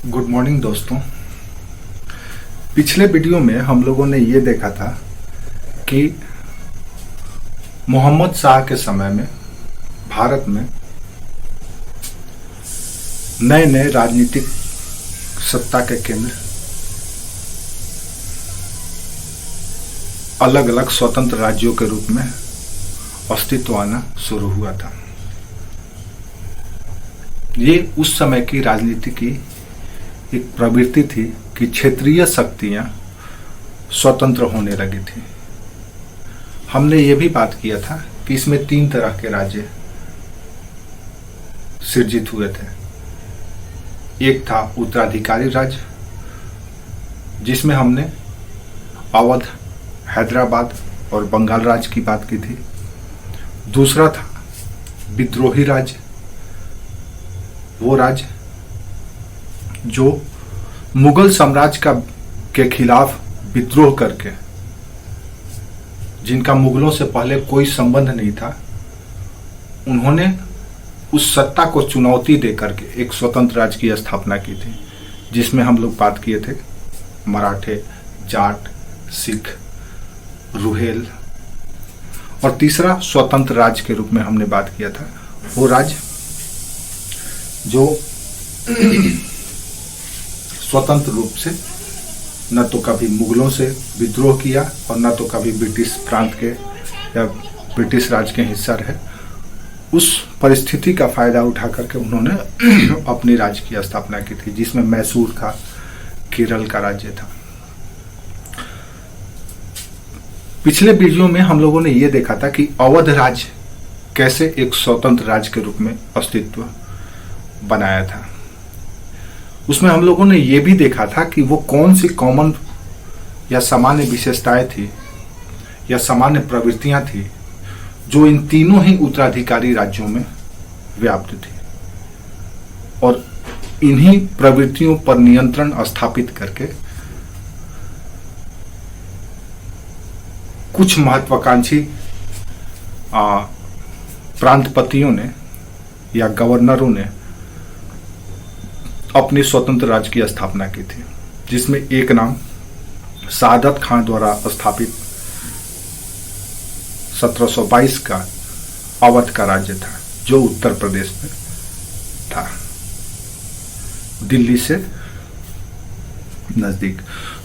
Good morning दोस्तों। पिछले video में हम लोगों ने ये देखा था कि मोहम्मद शाह के समय में भारत में नए नए राजनीतिक सत्ता के केंद्र अलग अलग स्वतंत्र राज्यों के रूप में अस्तित्व आना शुरू हुआ था। ये उस समय की राजनीति की एक प्रवृत्ति थी कि क्षेत्रीय शक्तियां स्वतंत्र होने लगी थी। हमने ये भी बात किया था कि इसमें 3 तरह के राज्य सृजित हुए थे। एक था उत्तराधिकारी राज्य, जिसमें हमने अवध, हैदराबाद और बंगाल राज्य की बात की थी। दूसरा था विद्रोही राज्य, वो राज्य जो मुगल साम्राज्य के खिलाफ विद्रोह करके, जिनका मुगलों से पहले कोई संबंध नहीं था, उन्होंने उस सत्ता को चुनौती देकर के एक स्वतंत्र राज्य की स्थापना की थी, जिसमें हम लोग बात किए थे मराठे, जाट, सिख, रुहेल। और तीसरा स्वतंत्र राज्य के रूप में हमने बात किया था वो राज्य जो स्वतंत्र रूप से न तो कभी मुगलों से विद्रोह किया और न तो कभी ब्रिटिश प्रांत के या ब्रिटिश राज के हिस्सा रहे। उस परिस्थिति का फायदा उठा करके उन्होंने अपनी राज्य की स्थापना की थी, जिसमें मैसूर था, केरल का राज्य था। पिछले वीडियो में हम लोगों ने यह देखा था कि अवध राज्य कैसे एक स्वतंत्र राज्य के रूप में अस्तित्व बनाया था। उसमें हम लोगों ने यह भी देखा था कि वो कौन सी कॉमन या सामान्य विशेषताएं थी या सामान्य प्रवृत्तियां थी जो इन तीनों ही उत्तराधिकारी राज्यों में व्याप्त थी, और इन्हीं प्रवृत्तियों पर नियंत्रण स्थापित करके कुछ महत्वाकांक्षी प्रांतपतियों ने या गवर्नरों ने अपनी स्वतंत्र राज्य की स्थापना की थी, जिसमें एक नाम सादत खान द्वारा स्थापित 1722 का अवध का राज्य था, जो उत्तर प्रदेश में था, दिल्ली से नजदीक।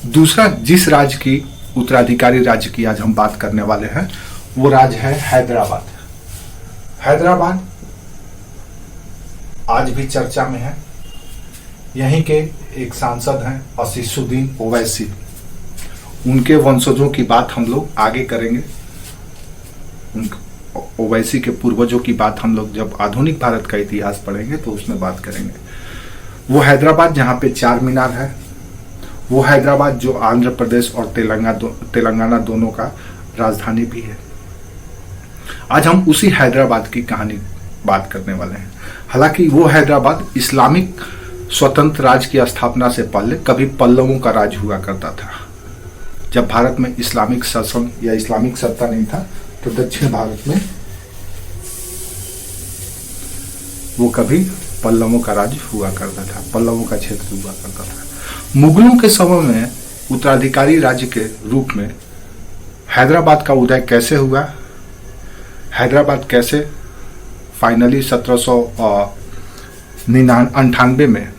दूसरा जिस राज्य की उत्तराधिकारी राज्य की आज हम बात करने वाले हैं वो राज्य है हैदराबाद। हैदराबाद आज भी चर्चा में है। यहीं के एक सांसद हैं असीसुद्दीन ओवैसी, उनके वंशजों की बात हम लोग आगे करेंगे। ओवैसी के पूर्वजों की बात हम लोग जब आधुनिक भारत का इतिहास पढ़ेंगे तो उसमें बात करेंगे। वो हैदराबाद जहाँ पे 4 मीनार है, वो हैदराबाद जो आंध्र प्रदेश और तेलंगाना दोनों का राजधानी भी है। आज हम उसी हैदराबाद की कहानी बात करने वाले हैं। हालांकि वो हैदराबाद इस्लामिक स्वतंत्र राज्य की स्थापना से पहले कभी पल्लवों का राज हुआ करता था। जब भारत में इस्लामिक शासन या इस्लामिक सत्ता नहीं था तो दक्षिण भारत में वो कभी पल्लवों का राज हुआ करता था, पल्लवों का क्षेत्र हुआ करता था। मुगलों के समय में उत्तराधिकारी राज्य के रूप में हैदराबाद का उदय कैसे हुआ, हैदराबाद कैसे फाइनली 1798 में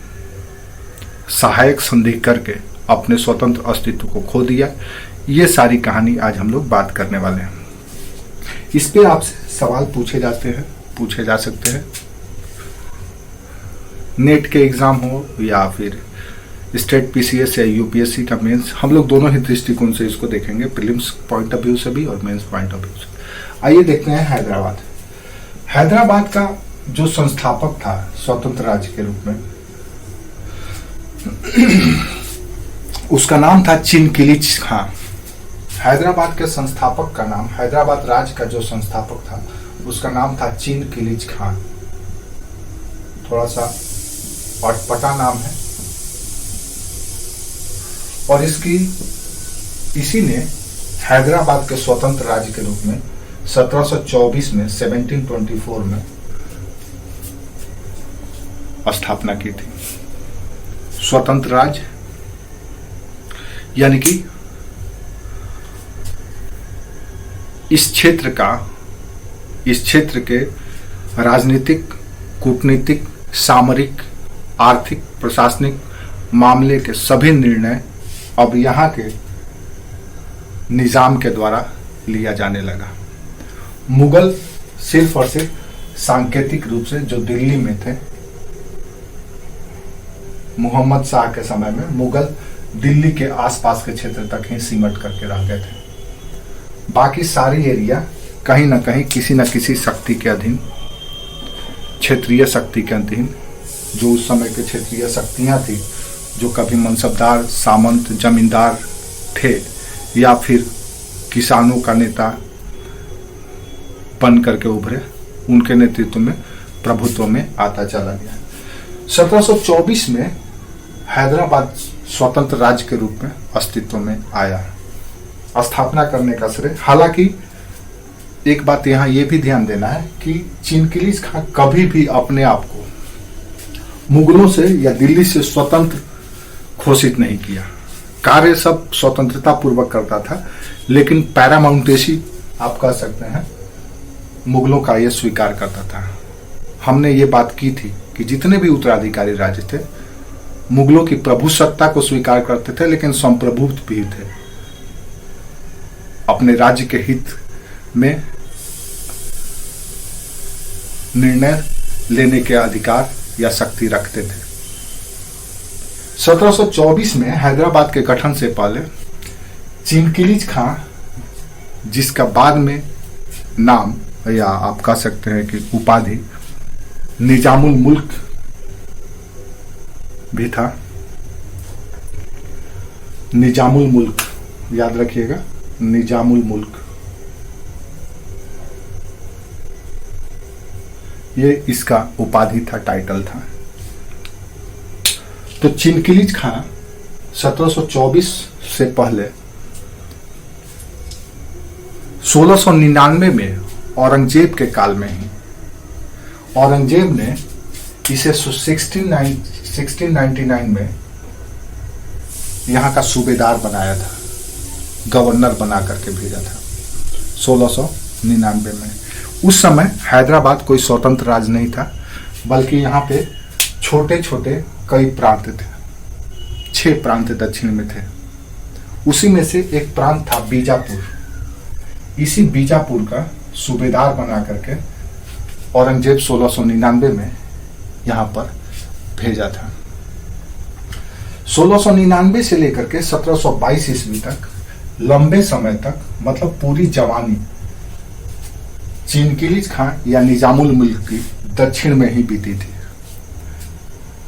सहायक संधि करके अपने स्वतंत्र अस्तित्व को खो दिया, ये सारी कहानी आज हम लोग बात करने वाले हैं। इस पे आपसे सवाल पूछे जा सकते हैं। नेट के एग्जाम हो या फिर स्टेट पीसीएस या यूपीएससी का मेंस, हम लोग दोनों ही दृष्टिकोण से इसको देखेंगे, प्रीलिम्स पॉइंट ऑफ व्यू से भी और मेंस पॉइंट ऑफ व्यू से। आइए देखते हैं हैदराबाद। हैदराबाद का जो संस्थापक था स्वतंत्र राज्य के रूप में, उसका नाम था चिनकिलिच खान। हैदराबाद के संस्थापक का नाम, हैदराबाद राज्य का जो संस्थापक था उसका नाम था चिनकिलिच खान। थोड़ा सा अटपटा नाम है, और इसी ने हैदराबाद के स्वतंत्र राज्य के रूप में 1724 में 1724 में स्थापना की थी। स्वतंत्र राज्य, यानी कि इस क्षेत्र के राजनीतिक, कूटनीतिक, सामरिक, आर्थिक, प्रशासनिक मामले के सभी निर्णय अब यहाँ के निजाम के द्वारा लिया जाने लगा। मुगल सिर्फ और सिर्फ सांकेतिक रूप से जो दिल्ली में थे, मोहम्मद शाह के समय में मुगल दिल्ली के आसपास के क्षेत्र तक ही सिमट करके रह गए थे। बाकी सारी एरिया कहीं ना कहीं किसी न किसी शक्ति के अधीन, क्षेत्रीय शक्ति के अधीन, जो उस समय के क्षेत्रीय शक्तियां थी, जो कभी मनसबदार, सामंत, जमींदार थे या फिर किसानों का नेता बन करके उभरे, उनके नेतृत्व में प्रभुत्व में आता चला गया। 1724 में हैदराबाद स्वतंत्र राज्य के रूप में अस्तित्व में आया। स्थापना करने का श्रेय, हालांकि एक बात यहाँ ये भी ध्यान देना है कि चिनकिलीज खां कभी भी अपने आप को मुगलों से या दिल्ली से स्वतंत्र घोषित नहीं किया। कार्य सब स्वतंत्रता पूर्वक करता था, लेकिन पैरामाउंटेसी आप कह सकते हैं मुगलों का ये स्वीकार करता था। हमने ये बात की थी कि जितने भी उत्तराधिकारी राज्य थे मुगलों की प्रभु सत्ता को स्वीकार करते थे, लेकिन संप्रभुत्व भी थे, अपने राज्य के हित में निर्णय लेने के अधिकार या शक्ति रखते थे। 1724 में हैदराबाद के गठन से पहले चिनकिलीज खां, जिसका बाद में नाम या आप कह सकते हैं कि उपाधि निजामुल मुल्क भी था। निजामुल मुल्क याद रखिएगा, निजामुल मुल्क, ये इसका उपाधि था, टाइटल था। तो चिनकिलीज खां 1724 से पहले 1699 में औरंगजेब के काल में ही औरंगजेब ने इसे 1699 में यहाँ का सूबेदार बनाया था, गवर्नर बना करके भेजा था 1699 में। उस समय हैदराबाद कोई स्वतंत्र राज्य नहीं था, बल्कि यहाँ पे छोटे छोटे कई प्रांत थे, 6 प्रांत दक्षिण में थे। उसी में से एक प्रांत था बीजापुर। इसी बीजापुर का सूबेदार बना करके औरंगजेब 1699 में यहाँ पर भेजा था। 1699 से लेकर के 1722 ईस्वी तक, लंबे समय तक, मतलब पूरी जवानी चिनकिलीज खां या निजामुल मुल्क की दक्षिण में ही बीती थी।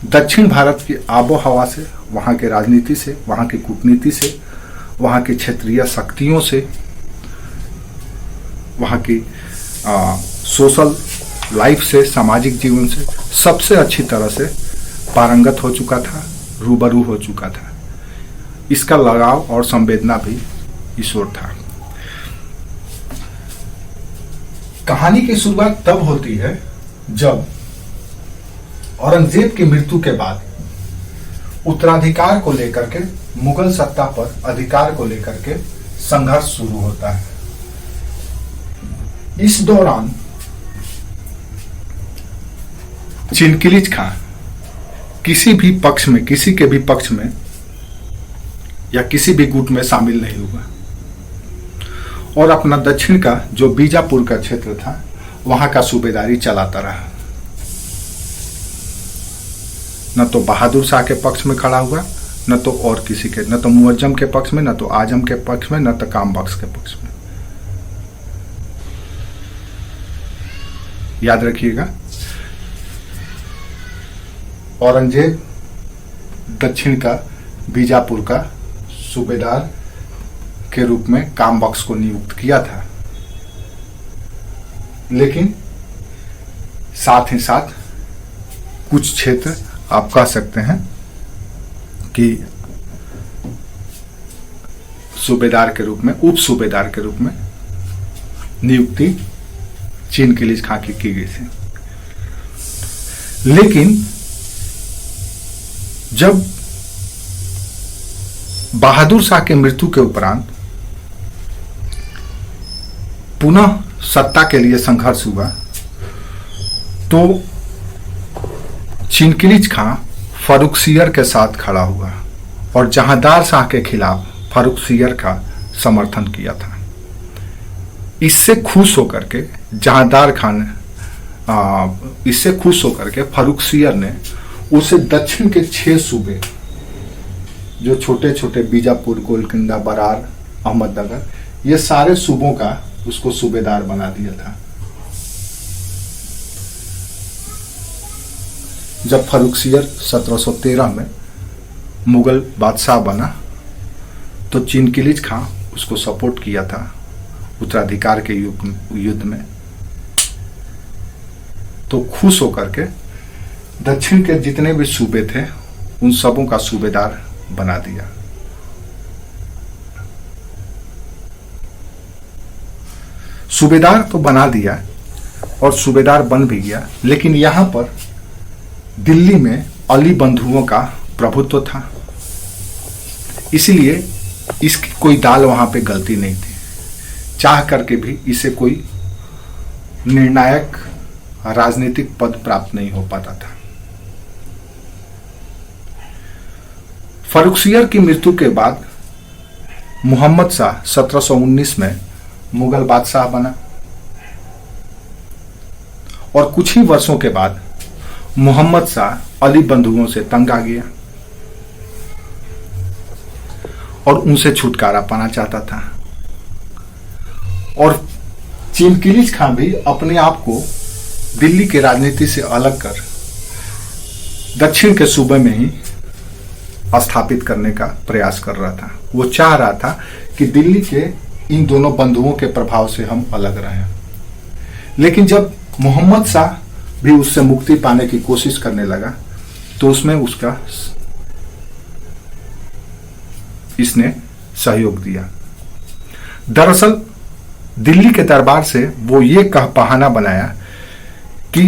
दक्षिण भारत की आबो हवा से, वहां के राजनीति से, वहां की कूटनीति से, वहां की क्षेत्रीय शक्तियों से, वहां की सोशल लाइफ से, सामाजिक जीवन से सबसे अच्छी तरह से पारंगत हो चुका था, रूबरू हो चुका था। इसका लगाव और संवेदना भी इस ओर था। कहानी की शुरुआत तब होती है जब औरंगजेब की मृत्यु के बाद उत्तराधिकार को लेकर के, मुगल सत्ता पर अधिकार को लेकर के संघर्ष शुरू होता है। इस दौरान चिनकिलीज खां किसी भी पक्ष में, किसी के भी पक्ष में या किसी भी गुट में शामिल नहीं हुआ और अपना दक्षिण का जो बीजापुर का क्षेत्र था वहां का सूबेदारी चलाता रहा। न तो बहादुर शाह के पक्ष में खड़ा हुआ, न तो और किसी के, न तो मुअज्जम के पक्ष में, न तो आजम के पक्ष में, न तो काम बख्श के पक्ष में। याद रखिएगा, औरंगजेब दक्षिण का बीजापुर का सूबेदार के रूप में काम बख्श को नियुक्त किया था, लेकिन साथ ही साथ कुछ क्षेत्र आप कह सकते हैं कि सूबेदार के रूप में, उप सूबेदार के रूप में नियुक्ति चिनकिलीज खां की गई थी। लेकिन जब बहादुर शाह के मृत्यु के उपरांत पुनः सत्ता के लिए संघर्ष हुआ तो चिनकिलिज खां फर्रुखसियर के साथ खड़ा हुआ और जहांदार शाह के खिलाफ फर्रुखसियर का समर्थन किया था। इससे खुश होकर के फर्रुखसियर ने उसे दक्षिण के 6 सूबे, जो छोटे छोटे बीजापुर, गोलकुंडा, बरार, अहमदनगर, ये सारे सूबों का उसको सूबेदार बना दिया था। जब फर्रुखसियर 1713 में मुगल बादशाह बना तो चिनकिलिज खां उसको सपोर्ट किया था उत्तराधिकार के युद्ध में। तो खुश होकर के दक्षिण के जितने भी सूबे थे उन सबों का सूबेदार बना दिया। सूबेदार तो बना दिया और सूबेदार बन भी गया, लेकिन यहां पर दिल्ली में अली बंधुओं का प्रभुत्व था, इसलिए इसकी कोई दाल वहां पे गलती नहीं थी। चाह करके भी इसे कोई निर्णायक राजनीतिक पद प्राप्त नहीं हो पाता था। फर्रुखसियर की मृत्यु के बाद मोहम्मद शाह 1719 में मुगल बादशाह बना और कुछ ही वर्षों के बाद मोहम्मद शाह अली बंधुओं से तंग आ गया और उनसे छुटकारा पाना चाहता था। और चिनकिलिज खां भी अपने आप को दिल्ली की राजनीति से अलग कर दक्षिण के सूबे में ही स्थापित करने का प्रयास कर रहा था। वो चाह रहा था कि दिल्ली के इन दोनों बंधुओं के प्रभाव से हम अलग रहें। लेकिन जब मोहम्मद शाह भी उससे मुक्ति पाने की कोशिश करने लगा तो उसमें इसने सहयोग दिया। दरअसल दिल्ली के दरबार से वो ये बहाना बनाया कि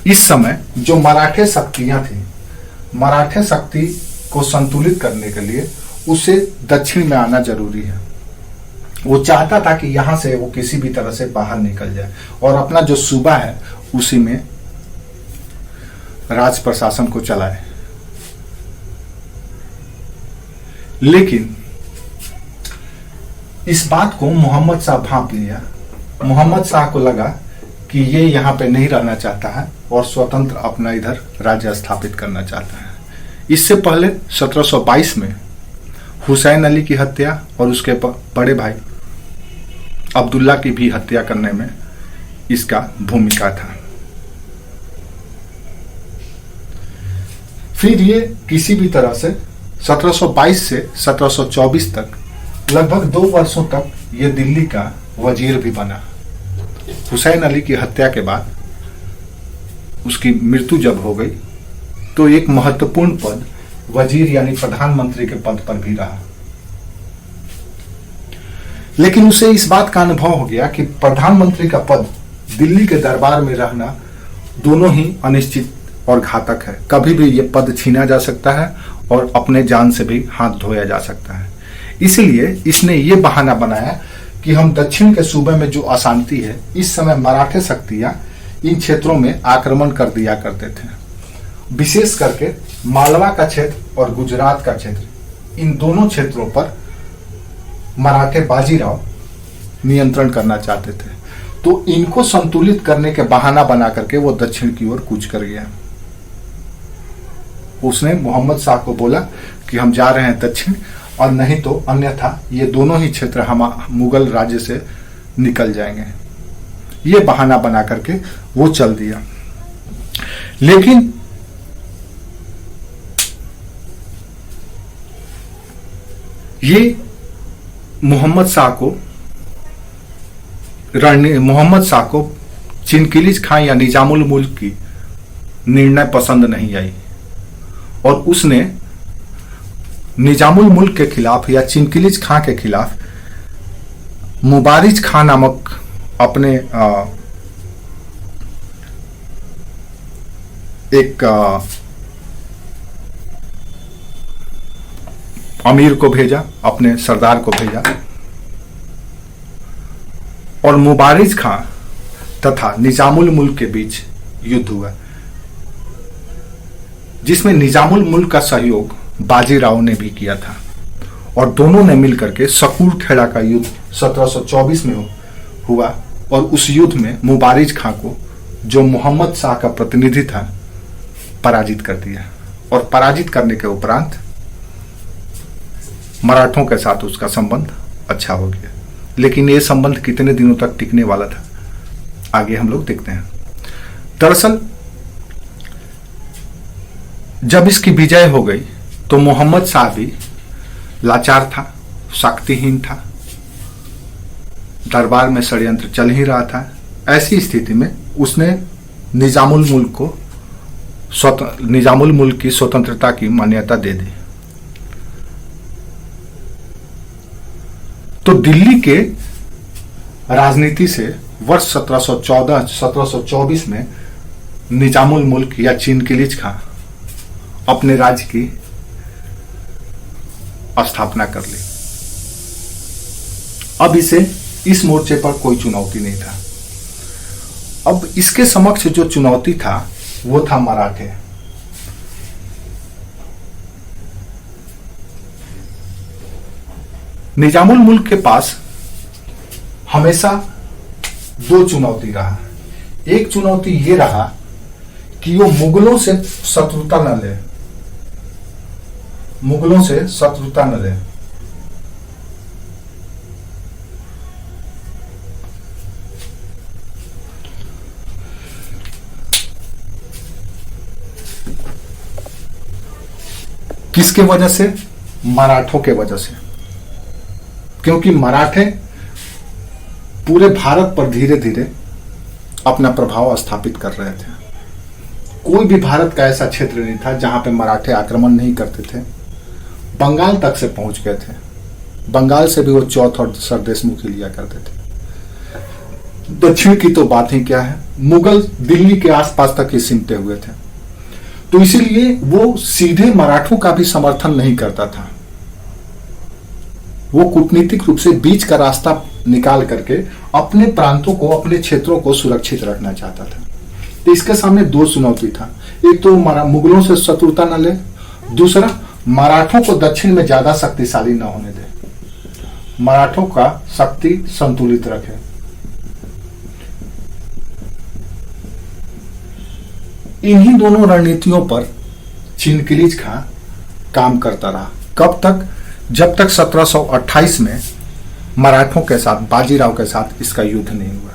इस समय जो मराठे शक्तियां थी, मराठे शक्ति को संतुलित करने के लिए उसे दक्षिण में आना जरूरी है। वो चाहता था कि यहां से वो किसी भी तरह से बाहर निकल जाए और अपना जो सूबा है उसी में राज प्रशासन को चलाए। लेकिन इस बात को मोहम्मद शाह भांप लिया। मोहम्मद शाह को लगा कि ये यहां पे नहीं रहना चाहता है और स्वतंत्र अपना इधर राज्य स्थापित करना चाहता है। इससे पहले 1722 में हुसैन अली की हत्या और उसके बड़े भाई अब्दुल्ला की भी हत्या करने में इसका भूमिका था। फिर ये किसी भी तरह से 1722 से 1724 तक लगभग 2 वर्षों तक ये दिल्ली का वजीर भी बना। हुसैन अली की हत्या के बाद उसकी मृत्यु जब हो गई तो एक महत्वपूर्ण पद वजीर यानी प्रधानमंत्री के पद पर भी रहा। लेकिन उसे इस बात का अनुभव हो गया कि प्रधानमंत्री का पद दिल्ली के दरबार में रहना दोनों ही अनिश्चित और घातक है। कभी भी यह पद छीना जा सकता है और अपने जान से भी हाथ धोया जा सकता है। इसलिए इसने ये बहाना बनाया कि हम दक्षिण के सूबे में जो अशांति है, इस समय मराठे शक्तियां इन क्षेत्रों में आक्रमण कर दिया करते थे। विशेष करके मालवा का क्षेत्र और गुजरात का क्षेत्र, इन दोनों क्षेत्रों पर मराठे बाजीराव नियंत्रण करना चाहते थे। तो इनको संतुलित करने के बहाना बना करके वो दक्षिण की ओर कूच कर गया। उसने मोहम्मद शाह को बोला कि हम जा रहे हैं दक्षिण, और नहीं तो अन्यथा ये दोनों ही क्षेत्र हम मुगल राज्य से निकल जाएंगे। ये बहाना बना करके वो चल दिया। लेकिन ये मोहम्मद शाह को चिनकिलिज खां या निजामुल मुल्क की निर्णय पसंद नहीं आई और उसने निजामुल मुल्क के खिलाफ या चिनकिलिज खां के खिलाफ मुबारिज खां नामक अपने एक अमीर को भेजा, अपने सरदार को भेजा, और मुबारिज खां तथा निजामुल मुल्क के बीच युद्ध हुआ, जिसमें निजामुल मुल्क का सहयोग बाजीराव ने भी किया था, और दोनों ने मिलकर के सकूर खेड़ा का युद्ध 1724 में हुआ, और उस युद्ध में मुबारिज खां को, जो मोहम्मद शाह का प्रतिनिधि था, पराजित कर दिया। और पराजित करने के उपरांत मराठों के साथ उसका संबंध अच्छा हो गया। लेकिन ये संबंध कितने दिनों तक टिकने वाला था, आगे हम लोग देखते हैं। दरअसल जब इसकी विजय हो गई तो मोहम्मद शाह भी लाचार था, शक्तिहीन था, दरबार में षड्यंत्र चल ही रहा था। ऐसी स्थिति में उसने निजामुल मुल्क की स्वतंत्रता की मान्यता दे दी। तो दिल्ली के राजनीति से वर्ष 1724 में निजामुल मुल्क या चिनकिलीज खां अपने राज्य की स्थापना कर ली। अब इसे इस मोर्चे पर कोई चुनौती नहीं था। अब इसके समक्ष जो चुनौती था वो था मराठे। निजामुल मुल्क के पास हमेशा दो चुनौती रहा। एक चुनौती ये रहा कि वो मुगलों से शत्रुता न ले, मुगलों से शत्रुता न ले। किसके वजह से? मराठों के वजह से। क्योंकि मराठे पूरे भारत पर धीरे धीरे अपना प्रभाव स्थापित कर रहे थे। कोई भी भारत का ऐसा क्षेत्र नहीं था जहां पे मराठे आक्रमण नहीं करते थे। बंगाल तक से पहुंच गए थे। बंगाल से भी वो चौथ और सरदेशमुखी लिया करते थे। दक्षिण की तो बात ही क्या है, मुगल दिल्ली के आसपास तक ही सिमटे हुए थे। तो इसीलिए वो सीधे मराठों का भी समर्थन नहीं करता था। वो कूटनीतिक रूप से बीच का रास्ता निकाल करके अपने प्रांतों को, अपने क्षेत्रों को सुरक्षित रखना चाहता था। तो इसके सामने दो चुनौती था। एक तो मुगलों से शत्रुता न ले, दूसरा मराठों को दक्षिण में ज्यादा शक्तिशाली न होने दे, मराठों का शक्ति संतुलित रखे। इन्हीं दोनों रणनीतियों पर चिनकिलीज खां काम करता रहा। कब तक? जब तक 1728 में मराठों के साथ, बाजीराव के साथ इसका युद्ध नहीं हुआ।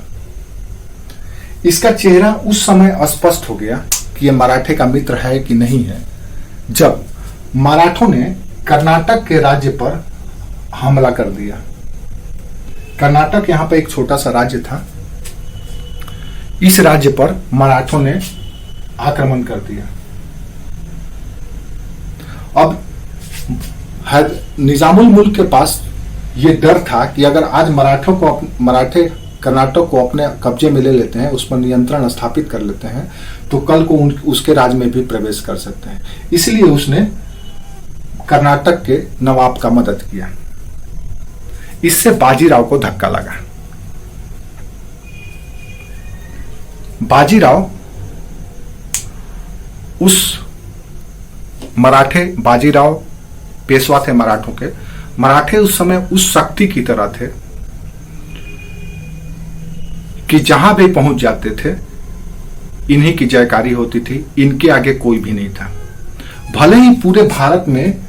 इसका चेहरा उस समय स्पष्ट हो गया कि यह मराठे का मित्र है कि नहीं है, जब मराठों ने कर्नाटक के राज्य पर हमला कर दिया। कर्नाटक यहां पे एक छोटा सा राज्य था। इस राज्य पर मराठों ने आक्रमण कर दिया। अब निजामुल मुल्क के पास ये डर था कि अगर आज मराठे कर्नाटक को अपने कब्जे में ले लेते हैं, उस पर नियंत्रण स्थापित कर लेते हैं, तो कल को उसके राज्य में भी प्रवेश कर सकते हैं। इसलिए उसने कर्नाटक के नवाब का मदद किया। इससे बाजीराव को धक्का लगा। बाजीराव बाजीराव पेशवा थे मराठों के। मराठे उस समय उस शक्ति की तरह थे कि जहां भी पहुंच जाते थे इन्हीं की जयकारी होती थी, इनके आगे कोई भी नहीं था। भले ही पूरे भारत में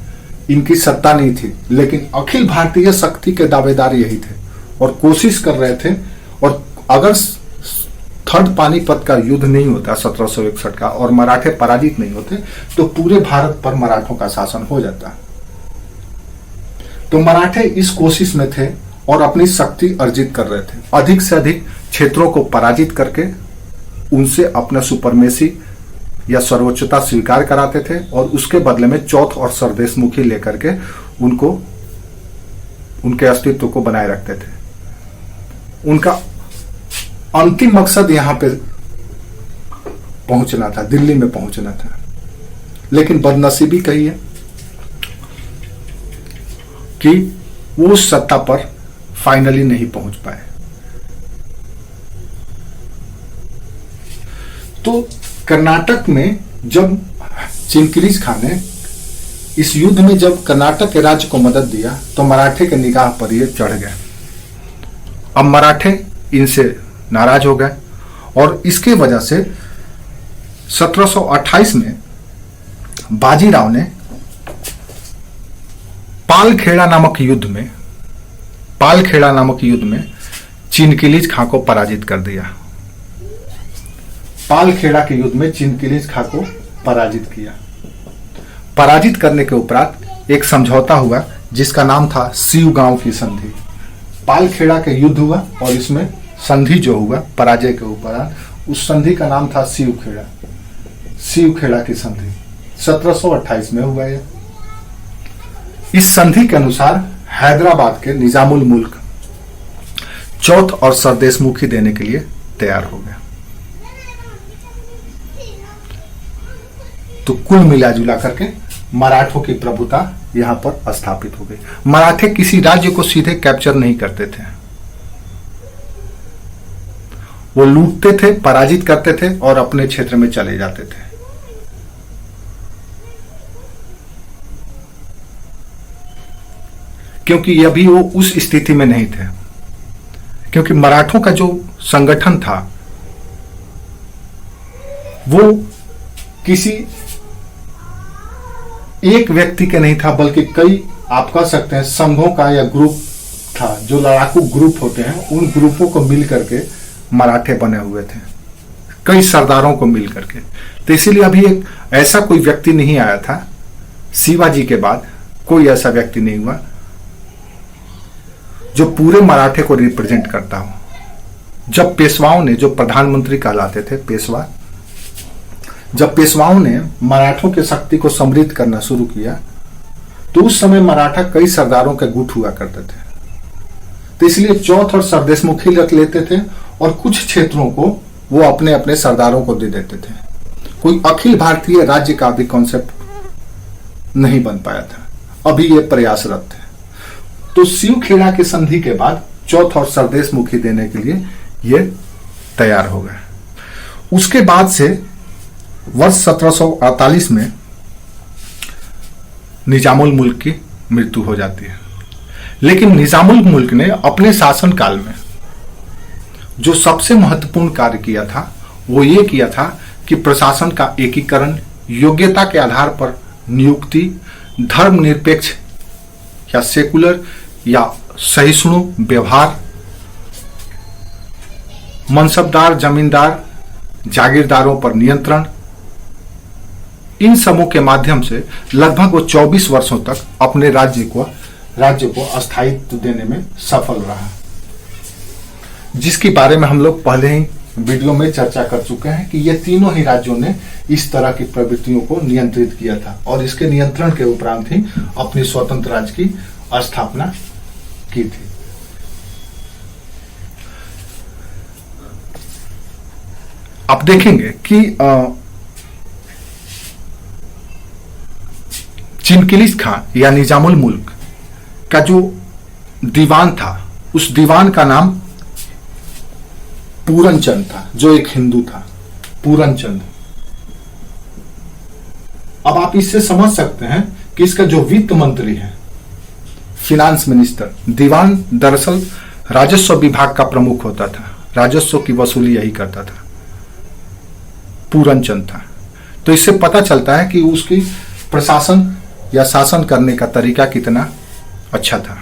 इनकी सत्ता नहीं थी, लेकिन अखिल भारतीय शक्ति के दावेदार यही थे और कोशिश कर रहे थे। और अगर थर्ड पानीपत का युद्ध नहीं होता 1761 का और मराठे पराजित नहीं होते, तो पूरे भारत पर मराठों का शासन हो जाता। तो मराठे इस कोशिश में थे और अपनी शक्ति अर्जित कर रहे थे। अधिक से अधिक क्षेत्रों को पराजित करके उनसे अपना सुपरमेसी या सर्वोच्चता स्वीकार कराते थे और उसके बदले में चौथ और सरदेशमुखी लेकर के उनको, उनके अस्तित्व को बनाए रखते थे। उनका अंतिम मकसद यहां पे पहुंचना था, दिल्ली में पहुंचना था। लेकिन बदनसीबी कही है कि वो उस सत्ता पर फाइनली नहीं पहुंच पाए। तो कर्नाटक में जब चिनकिरीज खान ने इस युद्ध में जब कर्नाटक के राज्य को मदद दिया तो मराठे के निगाह पर ये चढ़ गए। अब मराठे इनसे नाराज हो गए और इसके वजह से 1728 में बाजीराव ने पालखेड़ा नामक युद्ध में चिनकिलीज खां को पराजित कर दिया। पालखेड़ा के युद्ध में चिनकिलीज खां को पराजित किया। पराजित करने के उपरांत एक समझौता हुआ जिसका नाम था सीवगांव की संधि। पालखेड़ा के युद्ध हुआ और इसमें संधि जो हुआ पराजय के उपरांत, उस संधि का नाम था सीवखेड़ा की संधि। 1728 में हुआ यह। इस संधि के अनुसार हैदराबाद के निजामुल मुल्क चौथ और सरदेशमुखी देने के लिए तैयार हो गया। तो कुल मिला जुला करके मराठों की प्रभुता यहां पर स्थापित हो गई। मराठे किसी राज्य को सीधे कैप्चर नहीं करते थे, वो लूटते थे, पराजित करते थे और अपने क्षेत्र में चले जाते थे। क्योंकि अभी वो उस स्थिति में नहीं थे, क्योंकि मराठों का जो संगठन था वो किसी एक व्यक्ति के नहीं था, बल्कि कई, आप कह सकते हैं, संघों का या ग्रुप था। जो लड़ाकू ग्रुप होते हैं उन ग्रुपों को मिल करके मराठे बने हुए थे, कई सरदारों को मिल करके। तो इसीलिए अभी एक ऐसा कोई व्यक्ति नहीं आया था, शिवाजी के बाद कोई ऐसा व्यक्ति नहीं हुआ जो पूरे मराठे को रिप्रेजेंट करता हो। जब पेशवाओं ने, जो प्रधानमंत्री कहलाते थे पेशवा, जब पेशवाओं ने मराठों की शक्ति को समृद्ध करना शुरू किया तो उस समय मराठा कई सरदारों के गुट हुआ करते थे। तो इसलिए चौथ और सरदेशमुखी रख लेते थे और कुछ क्षेत्रों को वो अपने अपने सरदारों को दे देते थे। कोई अखिल भारतीय राज्य का भी कॉन्सेप्ट नहीं बन पाया था, अभी ये प्रयासरत थे। तो शिवखेड़ा की संधि के बाद चौथ और सरदेशमुखी देने के लिए ये तैयार हो गए। उसके बाद से वर्ष 1748 में निजामुल मुल्क की मृत्यु हो जाती है। लेकिन निजामुल मुल्क ने अपने शासनकाल में जो सबसे महत्वपूर्ण कार्य किया था वो ये किया था कि प्रशासन का एकीकरण, योग्यता के आधार पर नियुक्ति, धर्मनिरपेक्ष या सेकुलर या सहिष्णु व्यवहार, मनसबदार, जमींदार, जागीरदारों पर नियंत्रण, इन समूह के माध्यम से लगभग वो 24 वर्षों तक अपने राज्य को अस्थायित्व देने में सफल रहा, जिसके बारे में हम लोग पहले ही वीडियो में चर्चा कर चुके हैं कि ये तीनों ही राज्यों ने इस तरह की प्रवृत्तियों को नियंत्रित किया था और इसके नियंत्रण के उपरांत ही अपनी स्वतंत्र राज्य की स्थापना की थी। आप देखेंगे कि चिनकिलीज खां या निजामुल मुल्क का जो दीवान था, उस दीवान का नाम पूरनचंद था, जो एक हिंदू था, पूरनचंद। अब आप इससे समझ सकते हैं कि इसका जो वित्त मंत्री है, फिनांस मिनिस्टर, दीवान दरअसल राजस्व विभाग का प्रमुख होता था, राजस्व की वसूली यही करता था, पूरनचंद था। तो इससे पता चलता है कि उसकी प्रशासन या शासन करने का तरीका कितना अच्छा था।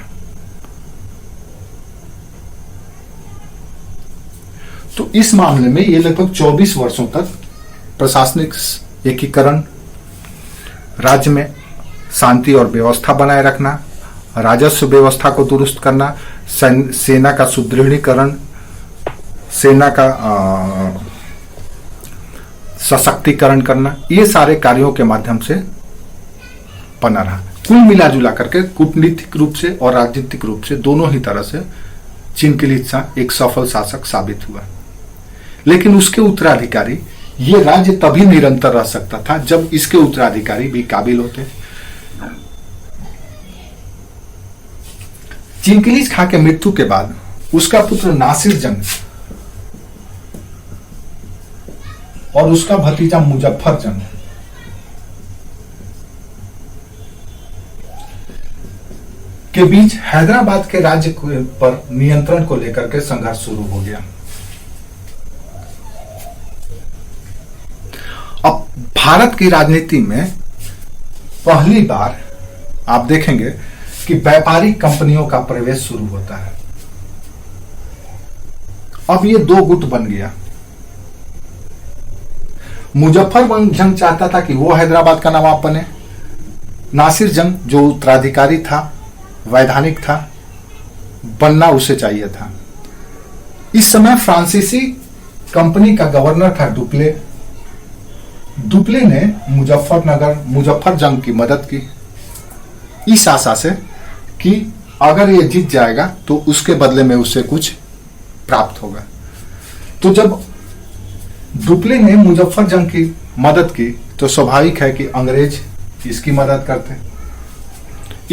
तो इस मामले में ये लगभग 24 वर्षों तक प्रशासनिक एकीकरण, राज्य में शांति और व्यवस्था बनाए रखना, राजस्व व्यवस्था को दुरुस्त करना, सेना का सुदृढ़ीकरण, सेना का सशक्तिकरण करना, ये सारे कार्यों के माध्यम से बना रहा। कुल मिला जुला करके कूटनीतिक रूप से और राजनीतिक रूप से दोनों ही तरह से चिनकिलीज खां एक सफल शासक साबित हुआ। लेकिन उसके उत्तराधिकारी, ये राज्य तभी निरंतर रह सकता था जब इसके उत्तराधिकारी भी काबिल होते। चिंकिलीज खां के मृत्यु के बाद उसका पुत्र नासिर जंग और उसका भतीजा मुजफ्फर जंग के बीच हैदराबाद के राज्य पर नियंत्रण को लेकर के संघर्ष शुरू हो गया। अब भारत की राजनीति में पहली बार आप देखेंगे कि व्यापारिक कंपनियों का प्रवेश शुरू होता है। अब ये दो गुट बन गया। मुजफ्फर जंग चाहता था कि वो हैदराबाद का नवाब बने। नासिर जंग जो उत्तराधिकारी था, वैधानिक था, बनना उसे चाहिए था। इस समय फ्रांसीसी कंपनी का गवर्नर था डुप्ले। डुप्ले ने मुजफ्फर जंग की मदद की इस आशा से कि अगर ये जीत जाएगा तो उसके बदले में उससे कुछ प्राप्त होगा। तो जब डुप्ले ने मुजफ्फर जंग की मदद की तो स्वाभाविक है कि अंग्रेज इसकी मदद करते।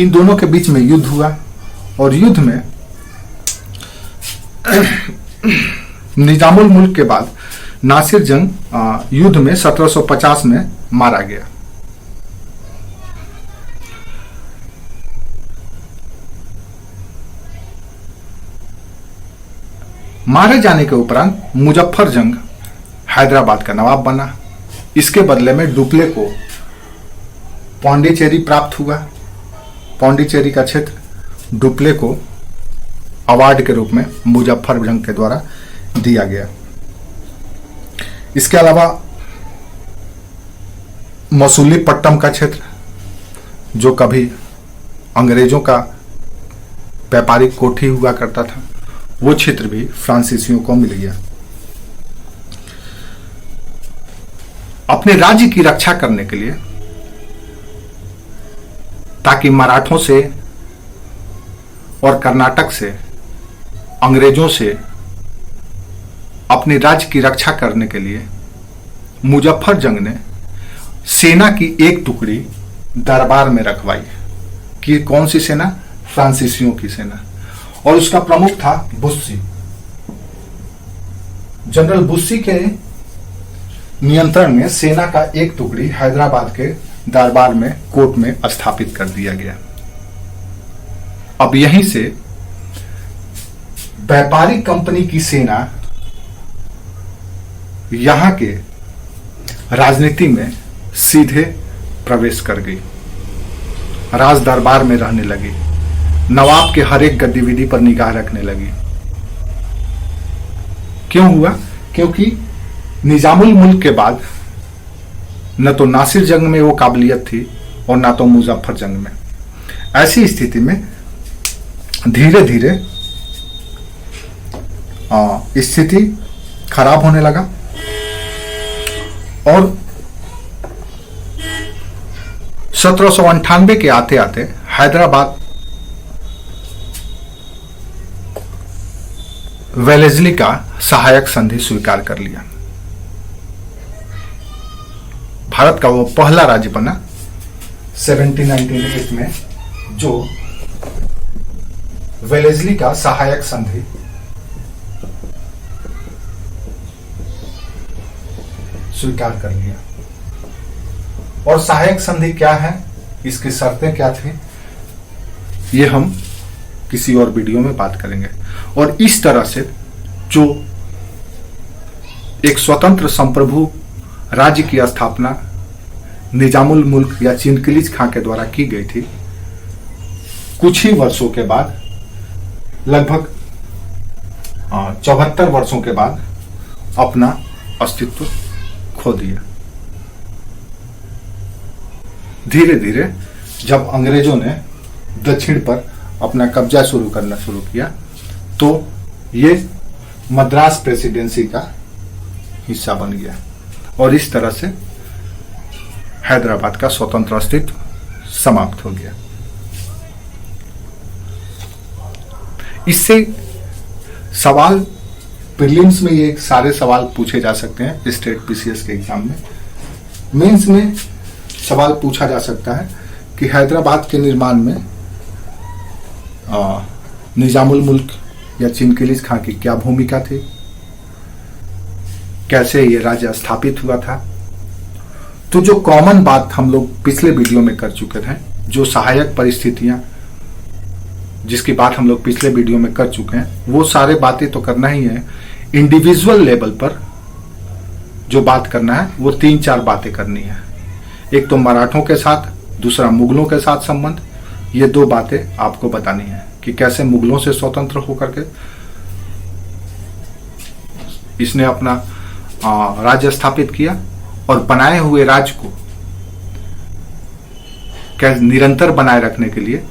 इन दोनों के बीच में युद्ध हुआ और युद्ध में निजामुल मुल्क के बाद नासिर जंग युद्ध में 1750 में मारा गया। मारे जाने के उपरांत मुजफ्फर जंग हैदराबाद का नवाब बना। इसके बदले में डुप्ले को पौंडीचेरी प्राप्त हुआ। पौंडीचेरी का क्षेत्र डुप्ले को अवार्ड के रूप में मुजफ्फर जंग के द्वारा दिया गया। इसके अलावा मसूलीपट्टनम का क्षेत्र जो कभी अंग्रेजों का व्यापारिक कोठी हुआ करता था, वो क्षेत्र भी फ्रांसीसियों को मिल गया। अपने राज्य की रक्षा करने के लिए, ताकि मराठों से और कर्नाटक से, अंग्रेजों से अपने राज्य की रक्षा करने के लिए मुजफ्फर जंग ने सेना की एक टुकड़ी दरबार में रखवाई। कि कौन सी सेना? फ्रांसीसियों की सेना। और उसका प्रमुख था बुस्सी। जनरल बुस्सी के नियंत्रण में सेना का एक टुकड़ी हैदराबाद के दरबार में कोर्ट में स्थापित कर दिया गया। अब यहीं से व्यापारिक कंपनी की सेना यहां के राजनीति में सीधे प्रवेश कर गई। राज दरबार में रहने लगी। नवाब के हर एक गतिविधि पर निगाह रखने लगी। क्यों हुआ? क्योंकि निजामुल मुल्क के बाद न तो नासिर जंग में वो काबिलियत थी और न तो मुजफ्फर जंग में। ऐसी स्थिति में धीरे धीरे स्थिति खराब होने लगा और 1798 के आते आते हैदराबाद वेलेस्ली का सहायक संधि स्वीकार कर लिया। भारत का वो पहला राज्य बना 1798 में जो वेलेस्ली का सहायक संधि स्वीकार कर लिया। और सहायक संधि क्या है, इसकी शर्तें क्या थी, ये हम किसी और वीडियो में बात करेंगे। और इस तरह से जो एक स्वतंत्र संप्रभु राज्य की स्थापना निजामुल मुल्क या चिंकिलीज खां के द्वारा की गई थी, कुछ ही वर्षों के बाद, लगभग 74 वर्षों के बाद अपना अस्तित्व खो दिया। धीरे धीरे जब अंग्रेजों ने दक्षिण पर अपना कब्जा करना शुरू किया तो ये मद्रास प्रेसिडेंसी का हिस्सा बन गया और इस तरह से हैदराबाद का स्वतंत्र अस्तित्व समाप्त हो गया। इससे सवाल प्रीलिम्स में ये सारे सवाल पूछे जा सकते हैं। स्टेट पीसीएस के एग्जाम में, मेंस में सवाल पूछा जा सकता है कि हैदराबाद के निर्माण में निजामुल मुल्क या चिनकिलिस खां की क्या भूमिका थी, कैसे ये राज्य स्थापित हुआ था। तो जो कॉमन बात हम लोग पिछले वीडियो में कर चुके थे, जो सहायक परिस्थितियां जिसकी बात हम लोग पिछले वीडियो में कर चुके हैं, वो सारे बातें तो करना ही है। इंडिविजुअल लेवल पर जो बात करना है वो 3-4 बातें करनी है। एक तो मराठों के साथ, दूसरा मुगलों के साथ संबंध। ये 2 बातें आपको बतानी है कि कैसे मुगलों से स्वतंत्र होकर के इसने अपना राज्य स्थापित किया और बनाए हुए राज्य को कैसे निरंतर बनाए रखने के लिए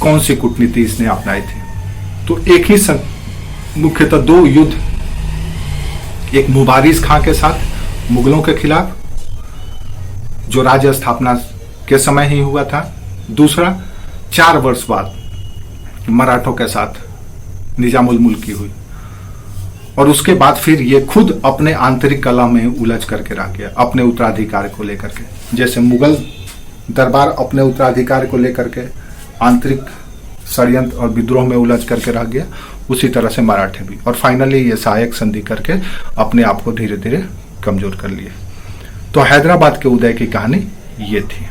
कौन सी कूटनीति इसने अपनाई थी। तो एक ही मुख्यतः 2 युद्ध, एक मुबारिज खां के साथ मुगलों के खिलाफ जो राज्य स्थापना के समय ही हुआ था, दूसरा 4 वर्ष बाद मराठों के साथ निजामुल मुल्क की हुई, और उसके बाद फिर ये खुद अपने आंतरिक कलह में उलझ करके रह गया अपने उत्तराधिकार को लेकर के। जैसे मुगल दरबार अपने उत्तराधिकार को लेकर के आंतरिक षड्यंत्र और विद्रोह में उलझ करके रह गया, उसी तरह से मराठे भी, और फाइनली ये सहायक संधि करके अपने आप को धीरे धीरे कमजोर कर लिए। तो हैदराबाद के उदय की कहानी ये थी।